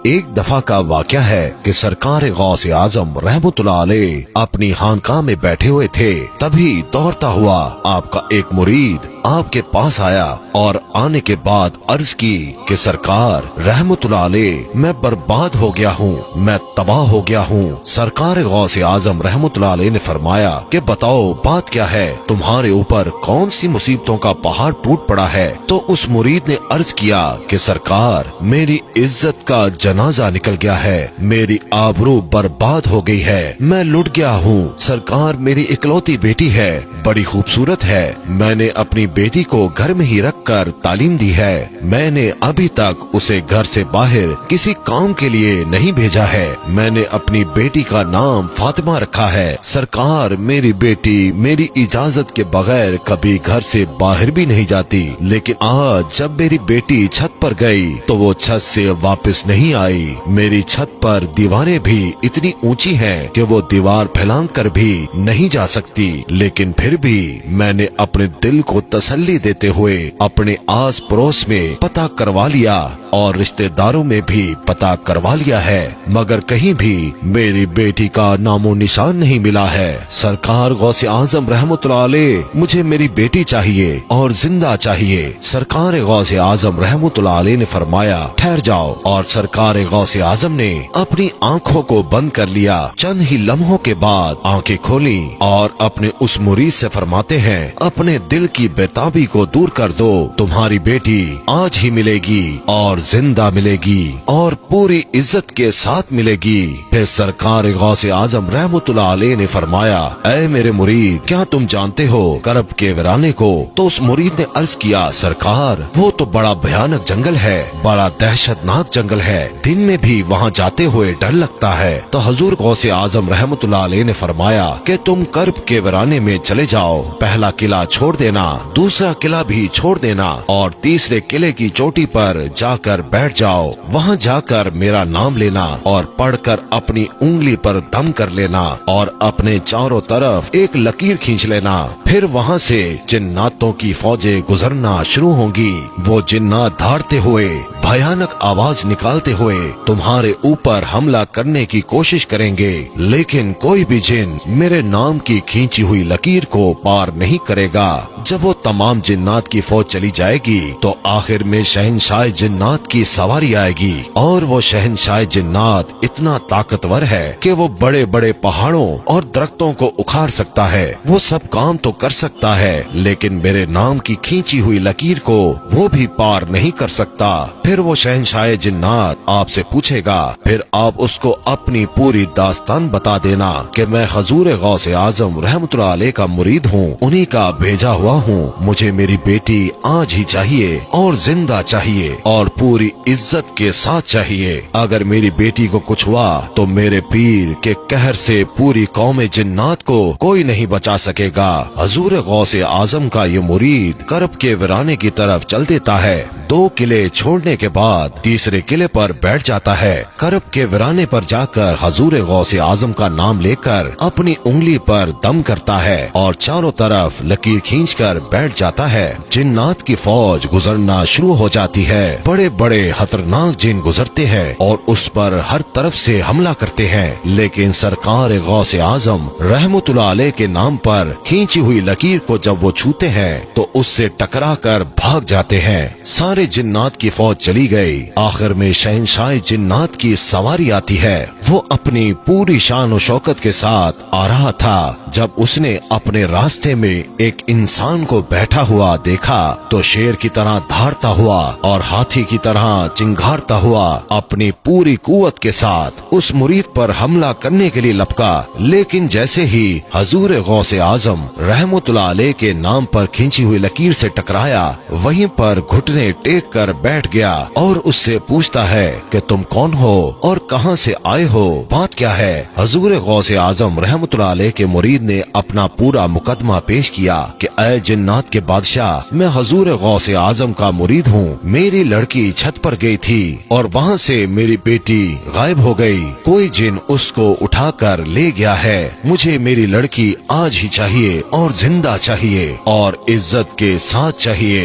ایک دفعہ کا واقعہ ہے کہ سرکار غوث اعظم رحمتullah علیہ اپنی خانقاہ میں بیٹھے ہوئے تھے، تبھی دوڑتا ہوا آپ کا ایک مرید آپ کے پاس آیا اور آنے کے بعد عرض کی کہ سرکار رحمتullah علیہ میں برباد ہو گیا ہوں، میں تباہ ہو گیا ہوں۔ سرکار غوث اعظم رحمتullah علیہ نے فرمایا کہ بتاؤ بات کیا ہے، تمہارے اوپر کون سی مصیبتوں کا پہاڑ ٹوٹ پڑا ہے؟ تو اس مرید نے عرض کیا کہ سرکار میری عزت کا جنازہ نکل گیا ہے، میری آبرو برباد ہو گئی ہے، میں لٹ گیا ہوں۔ سرکار میری اکلوتی بیٹی ہے، بڑی خوبصورت ہے، میں نے اپنی بیٹی کو گھر میں ہی رکھ کر تعلیم دی ہے، میں نے ابھی تک اسے گھر سے باہر کسی کام کے لیے نہیں بھیجا ہے، میں نے اپنی بیٹی کا نام فاطمہ رکھا ہے۔ سرکار میری بیٹی میری اجازت کے بغیر کبھی گھر سے باہر بھی نہیں جاتی، لیکن آج جب میری بیٹی چھت پر گئی تو وہ چھت سے واپس نہیں آئی۔ میری چھت پر دیواریں بھی اتنی اونچی ہیں کہ وہ دیوار پھیلان کر بھی نہیں جا سکتی، لیکن پھر بھی میں نے اپنے دل کو تسلی دیتے ہوئے اپنے آس پڑوس میں پتہ کروا لیا اور رشتہ داروں میں بھی پتہ کروا لیا ہے، مگر کہیں بھی میری بیٹی کا نام و نشان نہیں ملا ہے۔ سرکار غوث اعظم رحمتullah علیہ مجھے میری بیٹی چاہیے اور زندہ چاہیے۔ سرکار غوث اعظم رحمتullah علیہ نے فرمایا ٹھہر جاؤ، اور سرکار غوث اعظم نے اپنی آنکھوں کو بند کر لیا۔ چند ہی لمحوں کے بعد آنکھیں کھولی اور اپنے اس مرید سے فرماتے ہیں اپنے دل کی بےتابی کو دور کر دو، تمہاری بیٹی آج ہی ملے گی اور زندہ ملے گی اور پوری عزت کے ساتھ ملے گی۔ پھر سرکار غوث اعظم رحمتullah علیہ نے فرمایا اے میرے مرید کیا تم جانتے ہو کرب کے ویرانے کو؟ تو اس مرید نے عرض کیا سرکار وہ تو بڑا بھیانک جنگل ہے، بڑا دہشت ناک جنگل ہے، دن میں بھی وہاں جاتے ہوئے ڈر لگتا ہے۔ تو حضور غوث اعظم رحمتullah علیہ نے فرمایا کہ تم کرب کے ویرانے میں چلے جاؤ، پہلا قلعہ چھوڑ دینا، دوسرا قلعہ بھی چھوڑ دینا اور تیسرے قلعے کی چوٹی پر جا کر بیٹھ جاؤ، وہاں جا کر میرا نام لینا اور پڑھ کر اپنی انگلی پر دم کر لینا اور اپنے چاروں طرف ایک لکیر کھینچ لینا، پھر وہاں سے جناتوں کی فوجیں گزرنا شروع ہوں گی، وہ جنات دھاڑتے ہوئے بھیانک آواز نکالتے ہوئے تمہارے اوپر حملہ کرنے کی کوشش کریں گے، لیکن کوئی بھی جن میرے نام کی کھینچی ہوئی لکیر کو پار نہیں کرے گا۔ جب وہ تمام جنات کی فوج چلی جائے گی تو آخر میں شہنشاہ جنات کی سواری آئے گی، اور وہ شہنشاہ جنات اتنا طاقتور ہے کہ وہ بڑے بڑے پہاڑوں اور درختوں کو اکھاڑ سکتا ہے، وہ سب کام تو کر سکتا ہے لیکن میرے نام کی کھینچی ہوئی لکیر کو وہ بھی پار نہیں کر سکتا۔ پھر وہ شہنشاہ جنات آپ سے پوچھے گا، پھر آپ اس کو اپنی پوری داستان بتا دینا کہ میں حضور غوث اعظم رحمتullah علیہ کا مرید ہوں، انہی کا بھیجا ہوا ہوں، مجھے میری بیٹی آج ہی چاہیے اور زندہ چاہیے اور پوری عزت کے ساتھ چاہیے۔ اگر میری بیٹی کو کچھ ہوا تو میرے پیر کے قہر سے پوری قوم جنات کو کوئی نہیں بچا سکے گا۔ حضور غوث اعظم کا یہ مرید کرب کے ویرانے کی طرف چل دیتا ہے، 2 قلعے چھوڑنے کے بعد تیسرے قلعے پر بیٹھ جاتا ہے، کرب کے ویرانے پر جا کر حضور غوث اعظم کا نام لے کر اپنی انگلی پر دم کرتا ہے اور چاروں طرف لکیر کھینچ کر بیٹھ جاتا ہے۔ جنات کی فوج گزرنا شروع ہو جاتی ہے، بڑے بڑے خطرناک جن گزرتے ہیں اور اس پر ہر طرف سے حملہ کرتے ہیں، لیکن سرکار غوث اعظم رحمتullah علیہ کے نام پر کھینچی ہوئی لکیر کو جب وہ چھوتے ہیں تو اس سے ٹکرا کر بھاگ جاتے ہیں۔ سارے جنات کی فوج چلی گئی، آخر میں شہنشاہ جنات کی سواری آتی ہے، وہ اپنی پوری شان و شوکت کے ساتھ آ رہا تھا۔ جب اس نے اپنے راستے میں ایک انسان کو بیٹھا ہوا دیکھا تو شیر کی طرح دھاڑتا ہوا اور ہاتھی کی طرح چنگھاڑتا ہوا اپنی پوری قوت کے ساتھ اس مرید پر حملہ کرنے کے لیے لپکا، لیکن جیسے ہی حضور غوث اعظم رحمتullah علیہ کے نام پر کھینچی ہوئی لکیر سے ٹکرایا، وہیں پر گھٹنے ٹیک کر بیٹھ گیا اور اس سے پوچھتا ہے کہ تم کون ہو اور کہاں سے آئے ہو، بات کیا ہے؟ حضور غوث اعظم رحمتullah علیہ کے مرید نے اپنا پورا مقدمہ پیش کیا کہ اے جنات کے بادشاہ، میں حضور غوث اعظم کا مرید ہوں، میری لڑکی چھت پر گئی تھی اور وہاں سے میری بیٹی غائب ہو گئی، کوئی جن اس کو اٹھا کر لے گیا ہے، مجھے میری لڑکی آج ہی چاہیے اور زندہ چاہیے اور عزت کے ساتھ چاہیے۔